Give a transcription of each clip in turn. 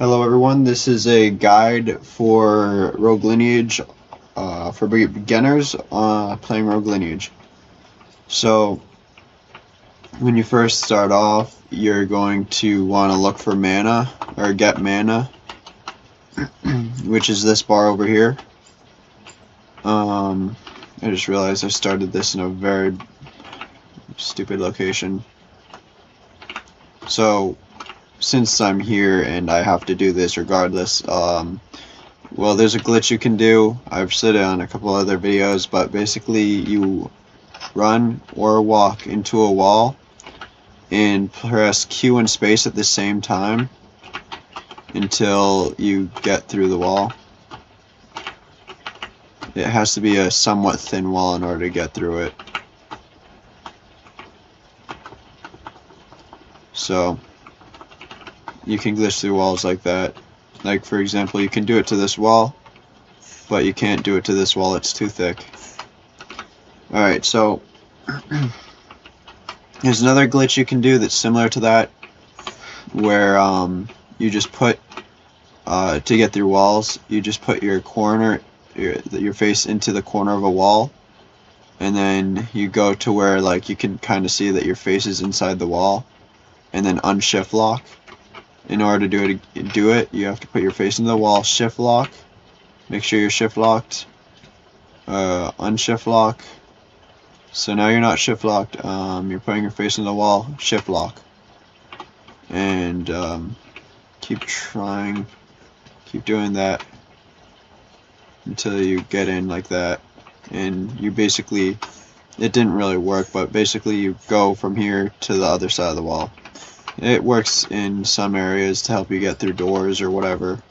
Hello everyone, this is a guide for Rogue Lineage for beginners playing Rogue Lineage. So when you first start off, you're going to want to look for mana, or get mana, which is this bar over here. I just realized I started this in a very stupid location. So since I'm here and I have to do this regardless, well, there's a glitch you can do. I've said it on a couple other videos, but basically you run or walk into a wall and press Q and space at the same time until you get through the wall. It has to be a somewhat thin wall in order to get through it. So you can glitch through walls like that. Like, for example, you can do it to this wall, but you can't do it to this wall, it's too thick. Alright, so there's another glitch you can do that's similar to that, where you just put, to get through walls, you just put your face into the corner of a wall, and then you go to where, like, you can kind of see that your face is inside the wall, and then unshift lock. In order to do it, you have to put your face into the wall, shift lock, make sure you're shift locked, unshift lock. So now you're not shift locked, you're putting your face in the wall, shift lock. And keep doing that until you get in like that. And you basically, it didn't really work, but basically you go from here to the other side of the wall. It works in some areas to help you get through doors or whatever.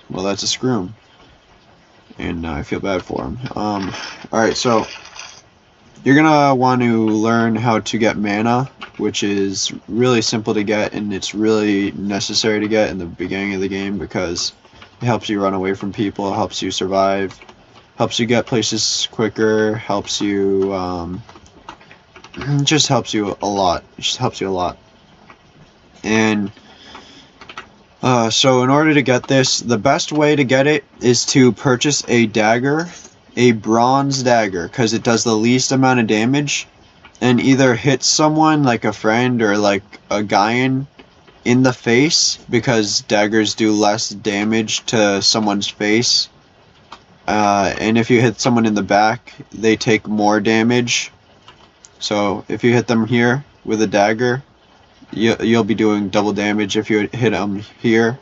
Well, that's a scroom, and I feel bad for him. Alright, so you're gonna want to learn how to get mana, which is really simple to get, and it's really necessary to get in the beginning of the game because it helps you run away from people, it helps you survive, helps you get places quicker, helps you just helps you a lot. It just helps you a lot. And so in order to get this, the best way to get it is to purchase a dagger, a bronze dagger, because it does the least amount of damage, and either hit someone like a friend or like a Gaian in the face, because daggers do less damage to someone's face. And if you hit someone in the back, they take more damage. So if you hit them here with a dagger, you'll be doing double damage. If you hit them here,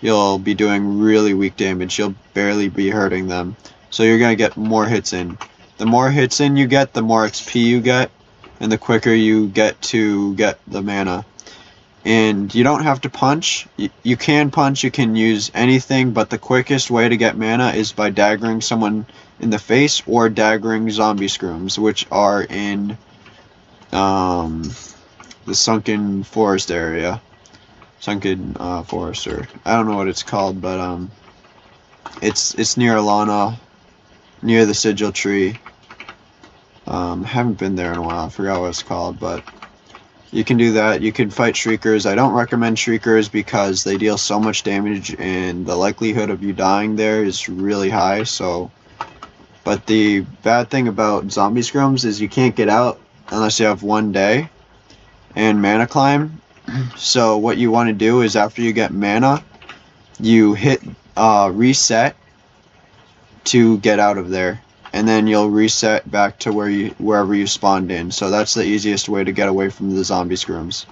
you'll be doing really weak damage. You'll barely be hurting them. So you're going to get more hits in. The more hits in you get, the more XP you get, and the quicker you get to get the mana. And you don't have to punch. You can punch, you can use anything, but the quickest way to get mana is by daggering someone in the face or daggering zombie scrooms, which are in the sunken forest area. Sunken forest, or I don't know what it's called, but it's near Alana, near the sigil tree. Haven't been there in a while, I forgot what it's called, but you can do that. You can fight Shriekers. I don't recommend Shriekers because they deal so much damage and the likelihood of you dying there is really high. So, but the bad thing about zombie scrums is you can't get out unless you have 1 day and mana climb. So what you want to do is after you get mana, you hit reset to get out of there, and then you'll reset back to wherever you spawned in. So that's the easiest way to get away from the zombie scrums.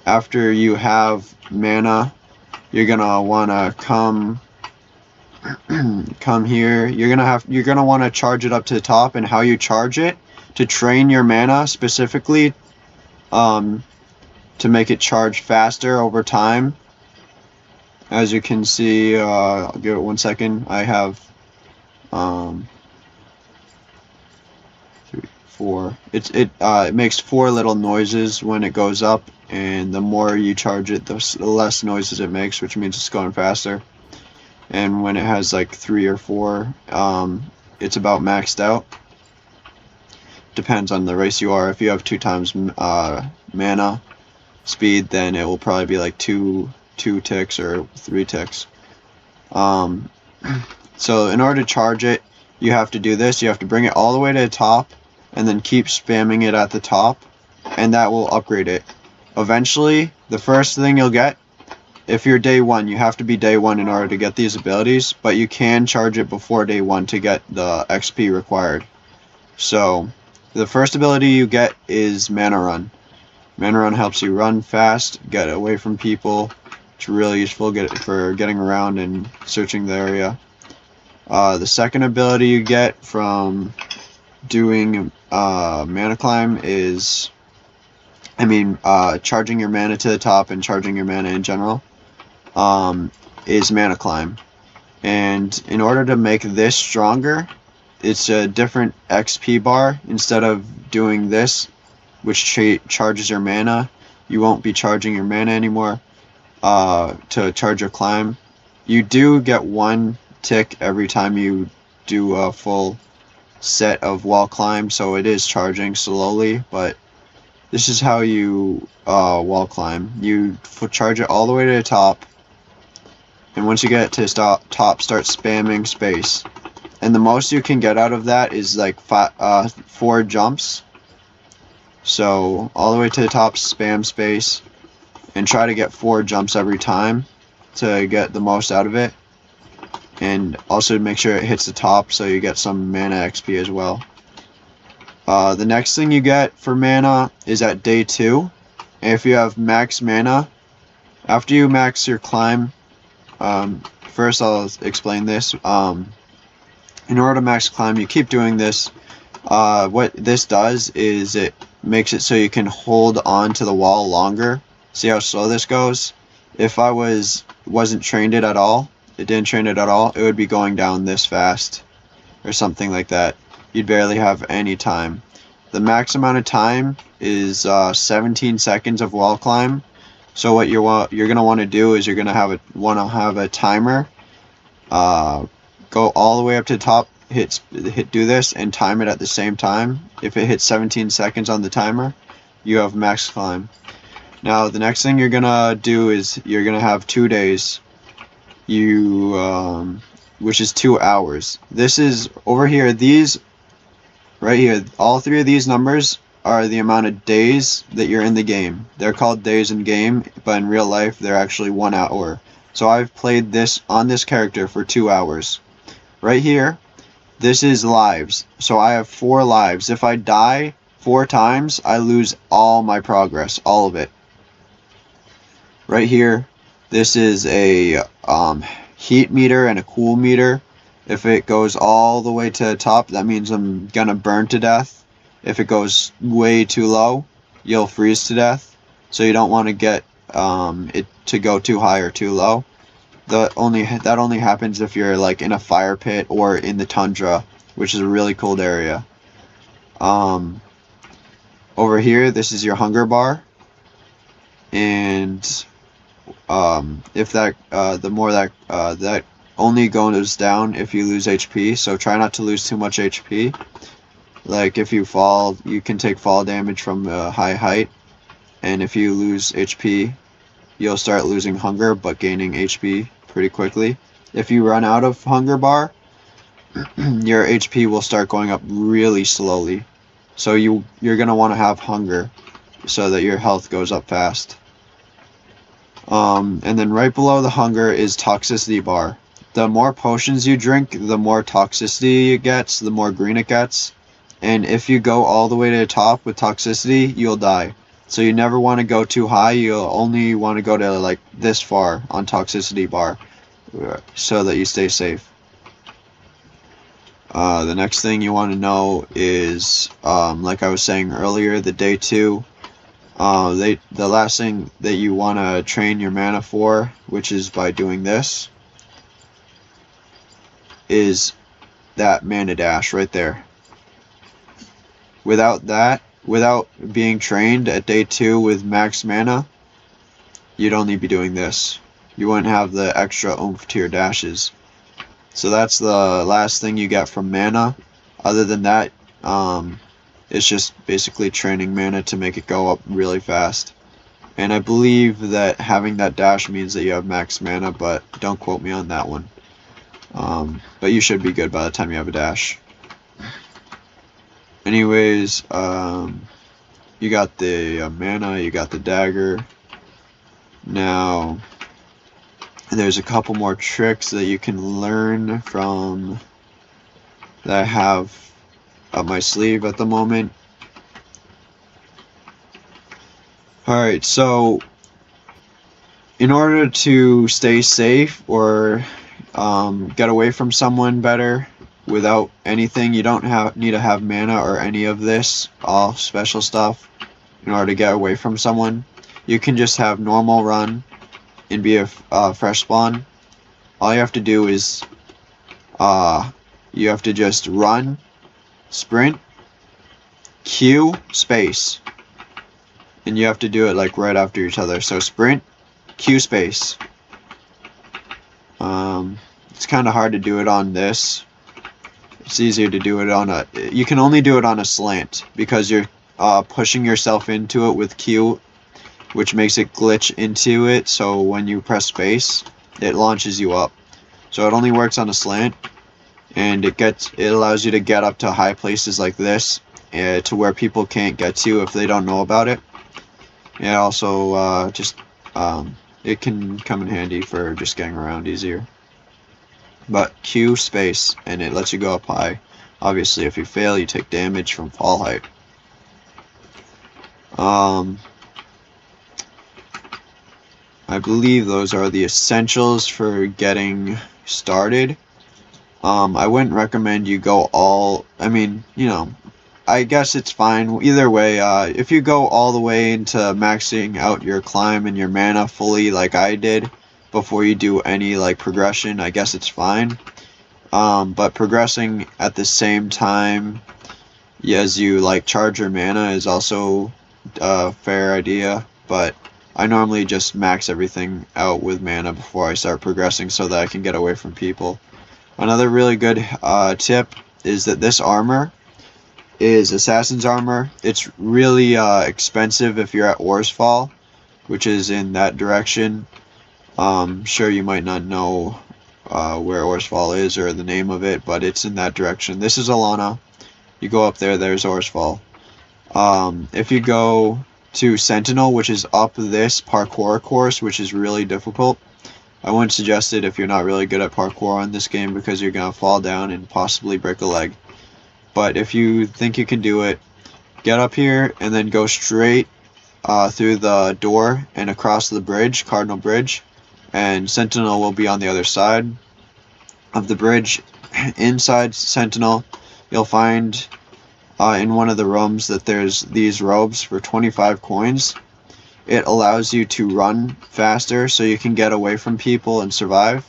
After you have mana, you're gonna wanna come here. You're gonna wanna charge it up to the top, and how you charge it to train your mana specifically, to make it charge faster over time. As you can see, I'll give it 1 second. I have 3, 4. It makes 4 little noises when it goes up, and the more you charge it, the less noises it makes, which means it's going faster. And when it has like 3 or 4, it's about maxed out. Depends on the race you are. If you have 2 times mana, speed, then it will probably be like two ticks or 3 ticks. So in order to charge it, you have to do this. You have to bring it all the way to the top and then keep spamming it at the top, and that will upgrade it. Eventually, the first thing you'll get, if you're day 1, you have to be day 1 in order to get these abilities, but you can charge it before day 1 to get the XP required. So the first ability you get is Mana Run. Mana Run helps you run fast, get away from people. It's really useful for getting around and searching the area. The second ability you get from doing Mana Climb is, charging your mana to the top and charging your mana in general, is Mana Climb. And in order to make this stronger, it's a different XP bar. Instead of doing this, which charges your mana, you won't be charging your mana anymore to charge your climb. You do get 1 tick every time you do a full set of wall climb, so it is charging slowly, but this is how you wall climb. You charge it all the way to the top, and once you get to top, start spamming space. And the most you can get out of that is like 4 jumps. So all the way to the top, spam space, and try to get 4 jumps every time to get the most out of it. And also make sure it hits the top so you get some mana XP as well. The next thing you get for mana is at day 2. And if you have max mana, after you max your climb, first I'll explain this. In order to max climb, you keep doing this. What this does is it makes it so you can hold on to the wall longer. See how slow this goes? If I wasn't trained it at all, it would be going down this fast or something like that. You'd barely have any time. The max amount of time is 17 seconds of wall climb. So what you're gonna want to do is you're gonna have a timer. Go all the way up to the top, do this, and time it at the same time. If it hits 17 seconds on the timer, you have max climb. Now the next thing you're gonna do is you're gonna have 2 days. Which is 2 hours. This is over here. These right here, all 3 of these numbers are the amount of days that you're in the game. They're called days in game, but in real life they're actually 1 hour. So I've played this on this character for 2 hours. Right here, this is lives. So I have 4 lives. If I die 4 times, I lose all my progress, all of it. Right here, this is a heat meter and a cool meter. If it goes all the way to the top, that means I'm gonna burn to death. If it goes way too low, you'll freeze to death. So you don't want to get it to go too high or too low. That only happens if you're like in a fire pit or in the tundra, which is a really cold area. Over here, this is your hunger bar, and if that the more that only goes down if you lose HP. So try not to lose too much HP. Like if you fall, you can take fall damage from a high height, and if you lose HP, you'll start losing hunger but gaining HP pretty quickly. If you run out of hunger bar, your HP will start going up really slowly. So you're gonna want to have hunger so that your health goes up fast. And then right below the hunger is toxicity bar. The more potions you drink, the more toxicity it gets, the more green it gets. And if you go all the way to the top with toxicity, you'll die. So you never want to go too high. You'll only want to go to like this far on toxicity bar so that you stay safe. The next thing you want to know is, like I was saying earlier, the day 2. The last thing that you want to train your mana for, which is by doing this, is that mana dash right there. Without that, without being trained at day 2 with max mana, you'd only be doing this. You wouldn't have the extra oomph to your dashes. So that's the last thing you get from mana. Other than that, it's just basically training mana to make it go up really fast. And I believe that having that dash means that you have max mana, but don't quote me on that one. But you should be good by the time you have a dash. Anyways, you got the mana, you got the dagger. Now, there's a couple more tricks that you can learn from that I have up my sleeve at the moment. Alright, so in order to stay safe or get away from someone better without anything, you don't need to have mana or any of this, all special stuff, in order to get away from someone. You can just have normal run and be a fresh spawn. All you have to do is you have to just run, sprint, Q, space, and you have to do it like right after each other. So sprint, Q, space. It's kind of hard to do it on this. It's easier to do it on a... You can only do it on a slant because you're pushing yourself into it with Q, which makes it glitch into it, so when you press space, it launches you up. So it only works on a slant, and it allows you to get up to high places like this, to where people can't get to if they don't know about it. And also, it can come in handy for just getting around easier. But Q space, and it lets you go up high. Obviously, if you fail, you take damage from fall height. I believe those are the essentials for getting started. I wouldn't recommend you go all... I mean, you know, I guess it's fine. Either way, if you go all the way into maxing out your climb and your mana fully like I did before you do any like progression, I guess it's fine. But progressing at the same time as you like charge your mana is also a fair idea, but I normally just max everything out with mana before I start progressing so that I can get away from people. Another really good tip is that this armor is Assassin's Armor. It's really expensive if you're at Orsfall, which is in that direction. Sure, you might not know where Orsfall is or the name of it, but it's in that direction. This is Alana. You go up there, there's Orsfall. If you go to Sentinel, which is up this parkour course, which is really difficult, I wouldn't suggest it if you're not really good at parkour on this game because you're going to fall down and possibly break a leg. But if you think you can do it, get up here and then go straight through the door and across the bridge, Cardinal Bridge, and Sentinel will be on the other side of the bridge. Inside Sentinel, you'll find in one of the rooms that there's these robes for 25 coins. It allows you to run faster so you can get away from people and survive.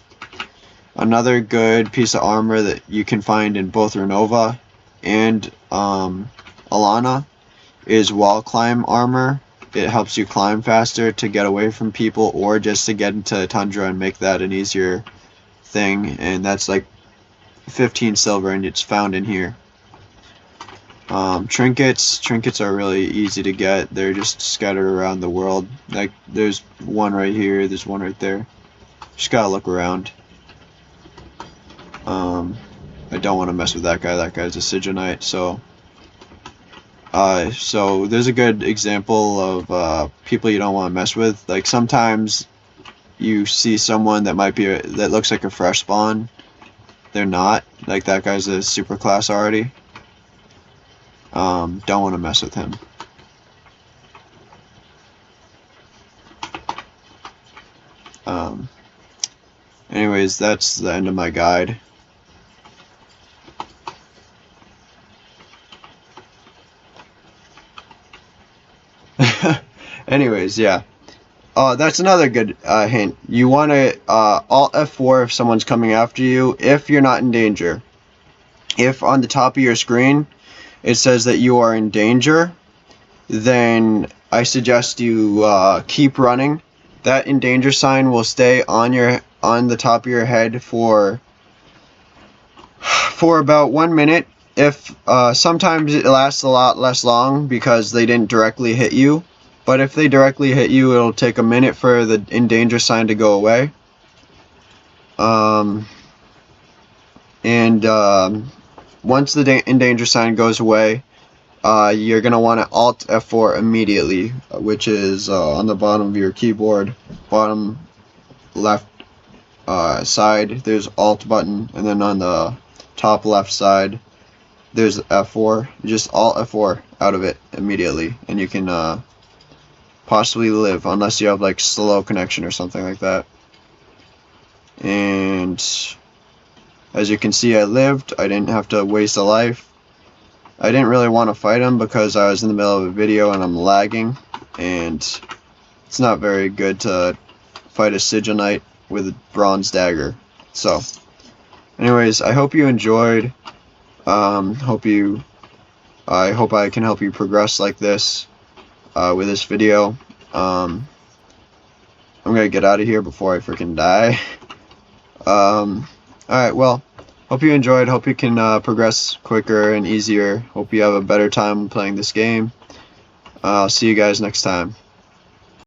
Another good piece of armor that you can find in both Renova and Alana is wall climb armor. It helps you climb faster to get away from people or just to get into Tundra and make that an easier thing, and that's like 15 silver and it's found in here. Trinkets are really easy to get. They're just scattered around the world. Like there's one right here, there's one right there. Just gotta look around. I don't want to mess with that guy. That guy's a Sigilite, so there's a good example of people you don't want to mess with. Like sometimes you see someone that that looks like a fresh spawn. They're not. Like that guy's a super class already. Don't want to mess with him. Anyways, that's the end of my guide. Anyways, yeah. That's another good hint. You want to Alt F4 if someone's coming after you, if you're not in danger. If on the top of your screen it says that you are in danger, then I suggest you keep running. That in danger sign will stay on the top of your head for about 1 minute. If sometimes it lasts a lot less long because they didn't directly hit you. But if they directly hit you, it'll take a minute for the in danger sign to go away. Once the in danger sign goes away, you're going to want to Alt F4 immediately, which is on the bottom of your keyboard, bottom left side, there's Alt button, and then on the top left side, there's F4. Just Alt F4 out of it immediately, and you can possibly live, unless you have like slow connection or something like that. And as you can see, I lived. I didn't have to waste a life. I didn't really want to fight him because I was in the middle of a video and I'm lagging, and it's not very good to fight a sigil knight with a bronze dagger. So anyways, I hope you enjoyed. I hope I can help you progress like this with this video. I'm gonna get out of here before I freaking die. Alright, well, hope you enjoyed. Hope you can progress quicker and easier. Hope you have a better time playing this game. I'll see you guys next time.